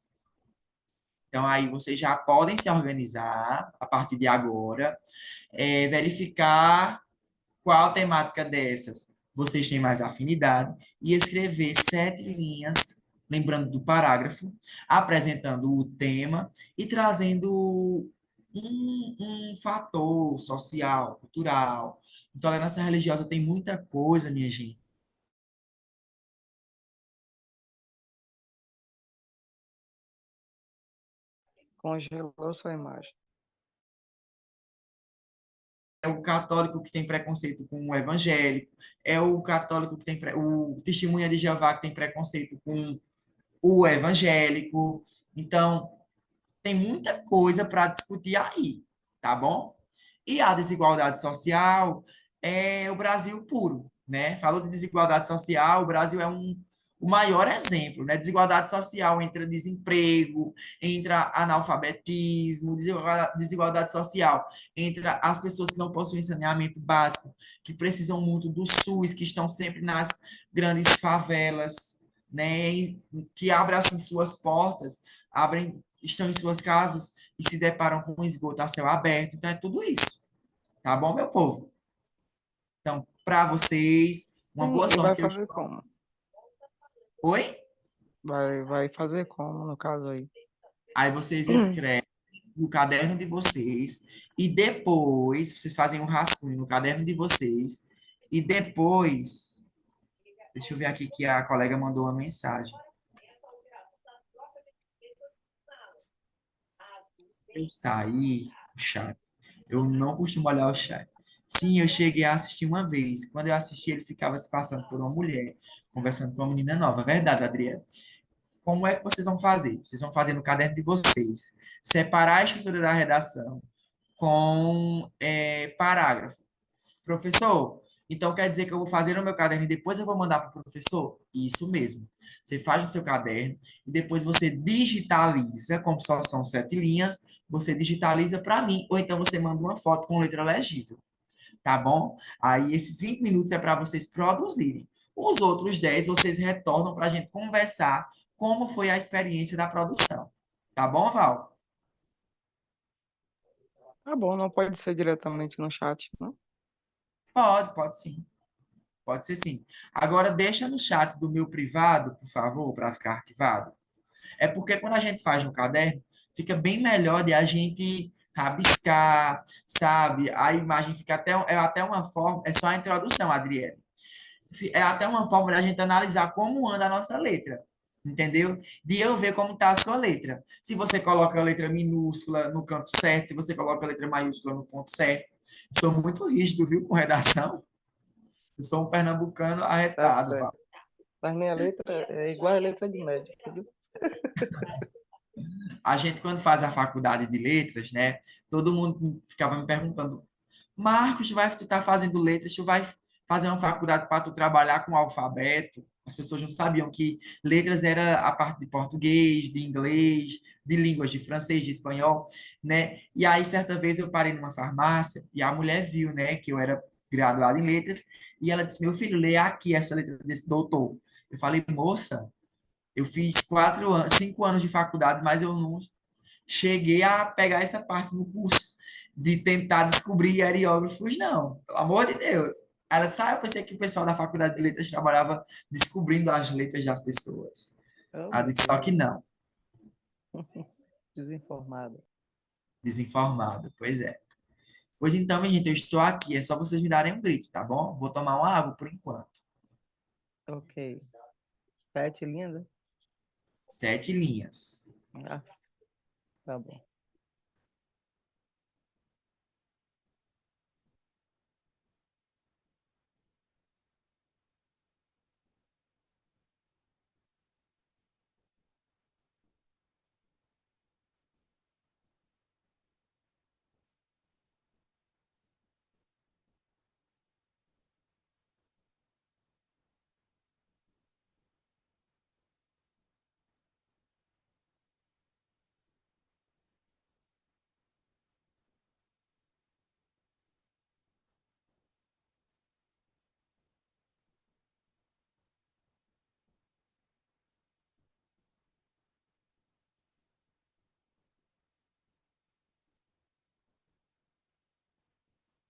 Então, aí vocês já podem se organizar a partir de agora, verificar qual temática dessas vocês têm mais afinidade e escrever 7 linhas, lembrando do parágrafo, apresentando o tema e trazendo um fator social, cultural. Intolerância religiosa tem muita coisa, minha gente. Congelou sua imagem. É o católico que tem preconceito com o evangélico, é o católico que tem o testemunha de Jeová que tem preconceito com o evangélico. Então, tem muita coisa para discutir aí, tá bom? E a desigualdade social é o Brasil puro, né? Falou de desigualdade social, o Brasil é o maior exemplo, né? Desigualdade social entra desemprego, entra analfabetismo, desigualdade social entra as pessoas que não possuem saneamento básico, que precisam muito do SUS, que estão sempre nas grandes favelas, né? E que abrem assim suas portas, abrem, estão em suas casas e se deparam com um esgoto a céu aberto. Então é tudo isso, tá bom, meu povo? Então, para vocês, uma Sim, boa e vai sorte. Eu fazer estou... como? Oi? Vai fazer como, no caso aí? Aí vocês escrevem no caderno de vocês e depois vocês fazem um rascunho no caderno de vocês e depois, deixa eu ver aqui que a colega mandou uma mensagem. Eu saí do chat. Eu não costumo olhar o chat. Sim, eu cheguei a assistir uma vez. Quando eu assisti, ele ficava se passando por uma mulher, conversando com uma menina nova. Verdade, Adriana. Como é que vocês vão fazer? Vocês vão fazer no caderno de vocês. Separar a estrutura da redação com parágrafo. Professor, então quer dizer que eu vou fazer no meu caderno e depois eu vou mandar para o professor? Isso mesmo. Você faz o seu caderno e depois você digitaliza, como só são 7 linhas, você digitaliza para mim, ou então você manda uma foto com letra legível, tá bom? Aí esses 20 minutos é para vocês produzirem. Os outros 10 vocês retornam para a gente conversar como foi a experiência da produção. Tá bom, Val? Tá bom, não pode ser diretamente no chat, não? Pode sim. Pode ser sim. Agora, deixa no chat do meu privado, por favor, para ficar arquivado. É porque quando a gente faz no caderno, fica bem melhor de a gente rabiscar, sabe? A imagem fica até uma forma, é só a introdução, Adriele. É até uma forma de a gente analisar como anda a nossa letra, entendeu? De eu ver como está a sua letra. Se você coloca a letra minúscula no canto certo, se você coloca a letra maiúscula no ponto certo. Sou muito rígido, viu, com redação. Eu sou um pernambucano Tá arretado, Val. certo. Mas minha letra é igual a letra de médico, viu? A gente, quando faz a faculdade de letras, né? Todo mundo ficava me perguntando, Marcos, tu tá fazendo letras, tu vai fazer uma faculdade para tu trabalhar com alfabeto? As pessoas não sabiam que letras era a parte de português, de inglês, de línguas, de francês, de espanhol, né? E aí, certa vez, eu parei numa farmácia e a mulher viu, né, que eu era graduado em letras e ela disse, meu filho, lê aqui essa letra desse doutor. Eu falei, moça, eu fiz 4 anos, 5 anos de faculdade, mas eu não cheguei a pegar essa parte no curso de tentar descobrir aerógrafos, não. Pelo amor de Deus. Ela disse, eu pensei que o pessoal da faculdade de letras trabalhava descobrindo as letras das pessoas. Oh, Ela meu disse, só que Deus. não, Desinformado. desinformado. Pois é. Pois então, minha gente, eu estou aqui. É só vocês me darem um grito, tá bom? Vou tomar uma água por enquanto. Ok. 7 linhas, né? 7 linhas. Ah, tá bom.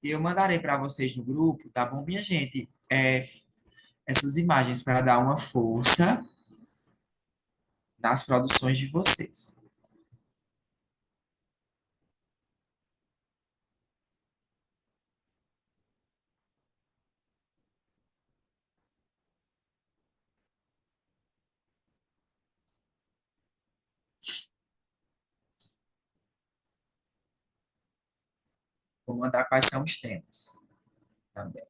E eu mandarei para vocês no grupo, tá bom, minha gente? Essas imagens para dar uma força nas produções de vocês. vou mandar quais são os temas também.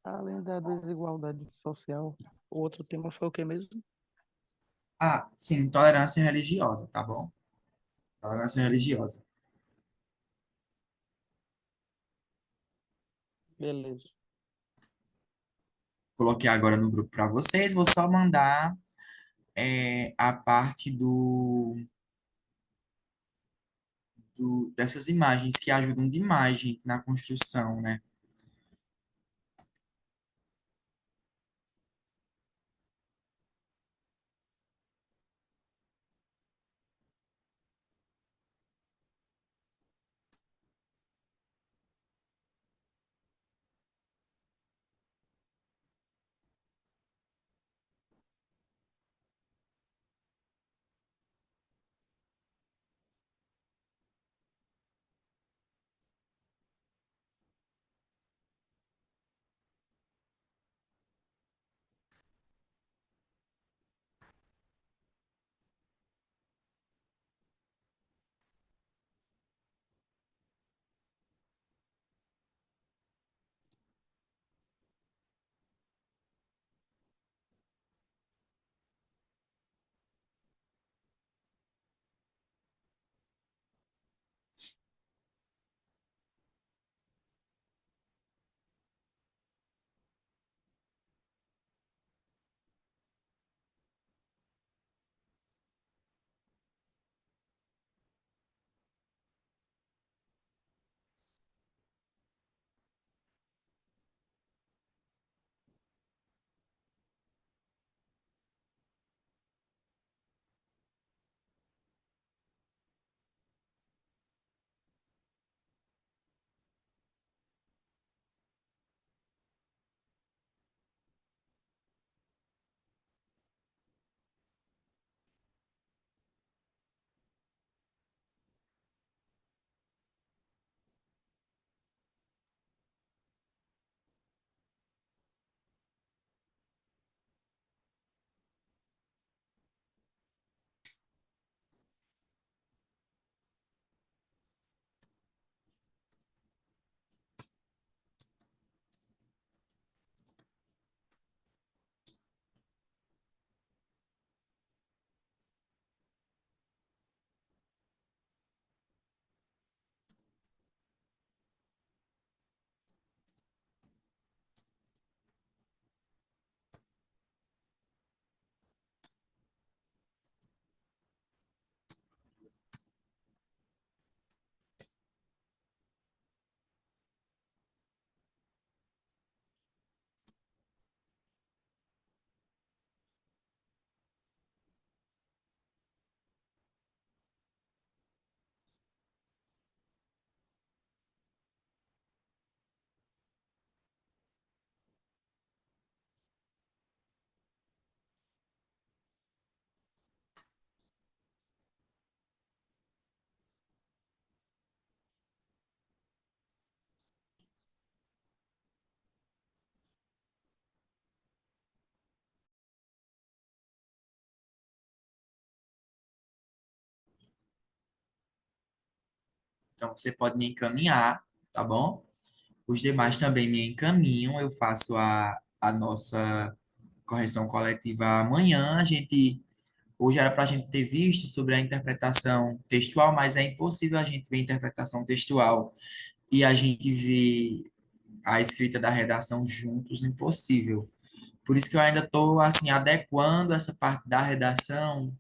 Além da desigualdade social, o outro tema foi o que mesmo? Ah, sim, tolerância religiosa, tá bom? Tolerância religiosa. Beleza. Coloquei agora no grupo para vocês, vou só mandar a parte dessas imagens que ajudam demais, gente, na construção, né? Então, você pode me encaminhar, tá bom? Os demais também me encaminham, eu faço a nossa correção coletiva amanhã. Hoje era para a gente ter visto sobre a interpretação textual, mas é impossível a gente ver a interpretação textual e a gente ver a escrita da redação juntos, impossível. Por isso que eu ainda estou assim adequando essa parte da redação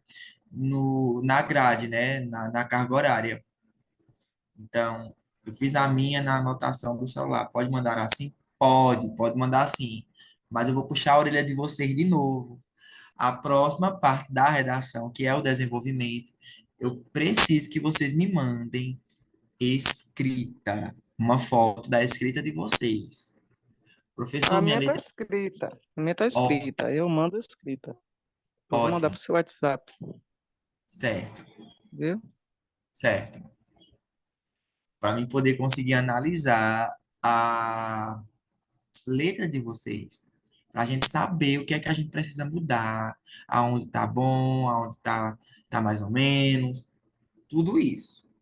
no, na grade, né, na carga horária. Então, eu fiz a minha na anotação do celular. Pode mandar assim? Pode mandar assim. Mas eu vou puxar a orelha de vocês de novo. A próxima parte da redação, que é o desenvolvimento, eu preciso que vocês me mandem escrita, uma foto da escrita de vocês. A Professor, minha minha tá letra. escrita. A minha tá Ó, escrita. Eu mando escrita. Eu vou mandar ótimo. pro seu WhatsApp, Certo, viu? certo. Para mim poder conseguir analisar a letra de vocês. Para a gente saber o que é que a gente precisa mudar, aonde tá bom, aonde tá mais ou menos, tudo isso.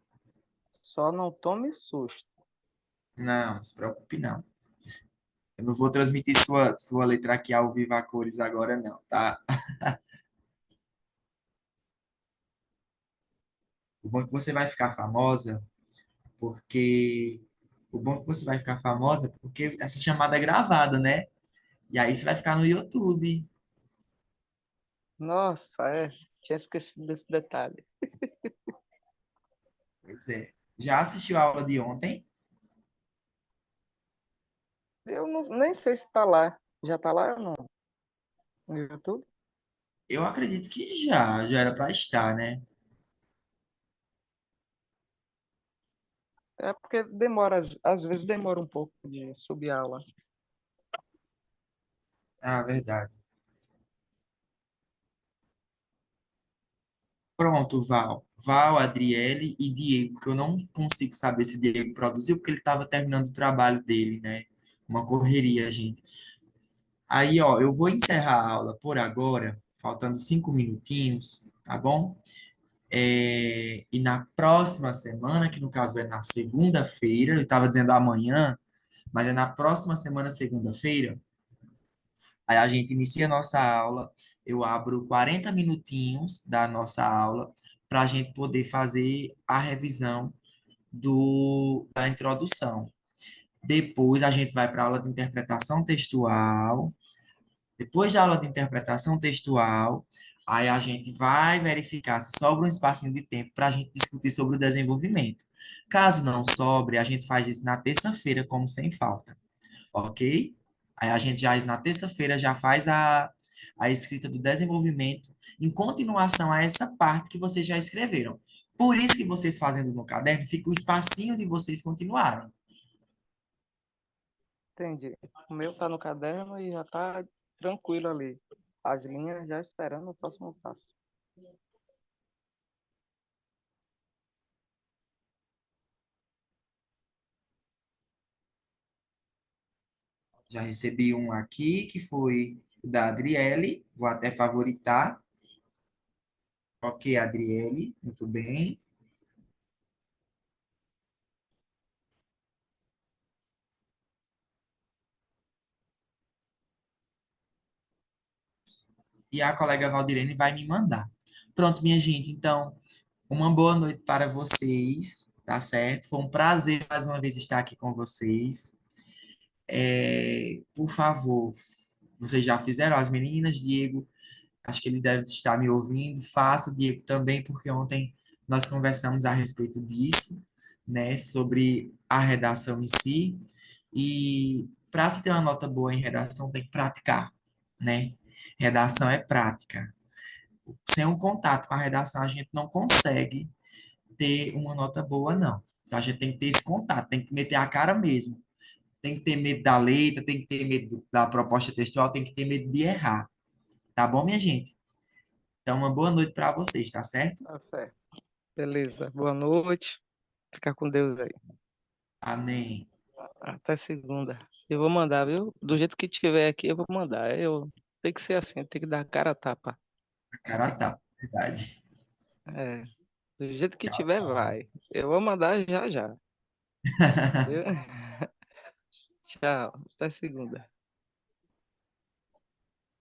Só não tome susto. Não se preocupe não. Eu não vou transmitir sua letra aqui ao vivo a cores agora não, tá? O bom é que você vai ficar famosa, porque... O bom é que você vai ficar famosa porque essa chamada é gravada, né? E aí você vai ficar no YouTube. Nossa, é. Tinha esquecido desse detalhe. Pois é. Já assistiu a aula de ontem? Eu não, nem sei se tá lá. Já tá lá ou não? No YouTube? Eu acredito que já era para estar, né? É porque demora, às vezes demora um pouco de subir a aula. Ah, verdade. Pronto, Val. Val, Adriele e Diego, que eu não consigo saber se o Diego produziu, porque ele estava terminando o trabalho dele, né? Uma correria, gente. Aí, ó, eu vou encerrar a aula por agora, faltando 5 minutinhos, tá bom? E na próxima semana, que no caso é na segunda-feira, eu estava dizendo amanhã, mas é na próxima semana, segunda-feira, aí a gente inicia a nossa aula, eu abro 40 minutinhos da nossa aula para a gente poder fazer a revisão da introdução. Depois a gente vai para a aula de interpretação textual. Depois da aula de interpretação textual, aí a gente vai verificar se sobra um espacinho de tempo para a gente discutir sobre o desenvolvimento. Caso não sobre, a gente faz isso na terça-feira, como sem falta, ok? Aí a gente já, na terça-feira, já faz a escrita do desenvolvimento em continuação a essa parte que vocês já escreveram. Por isso que vocês fazendo no caderno, fica o espacinho de vocês continuarem. Entendi. O meu tá no caderno e já tá tranquilo ali. As linhas já esperando o próximo passo. Já recebi um aqui, que foi o da Adriele, vou até favoritar. Ok, Adriele, muito bem. E a colega Valdirene vai me mandar. Pronto, minha gente, então, uma boa noite para vocês, tá certo? Foi um prazer mais uma vez estar aqui com vocês. Por favor, vocês já fizeram as meninas, Diego? Acho que ele deve estar me ouvindo. Faça, Diego, também, porque ontem nós conversamos a respeito disso, né, sobre a redação em si. E para se ter uma nota boa em redação, tem que praticar, né? Redação é prática. Sem um contato com a redação, a gente não consegue ter uma nota boa, não. Então, a gente tem que ter esse contato, tem que meter a cara mesmo. Tem que ter medo da letra, tem que ter medo da proposta textual, tem que ter medo de errar. Tá bom, minha gente? Então, uma boa noite para vocês, tá certo? Tá certo. Beleza. Boa noite. Fica com Deus aí. Amém. Até segunda. Eu vou mandar, viu? Do jeito que tiver aqui, eu vou mandar. Eu tem que ser assim, tem que dar a cara a tapa. A cara tá, verdade. É, do Do jeito que Tchau, tiver, tchau. vai. Eu vou mandar já já. Viu? Tchau. Até segunda.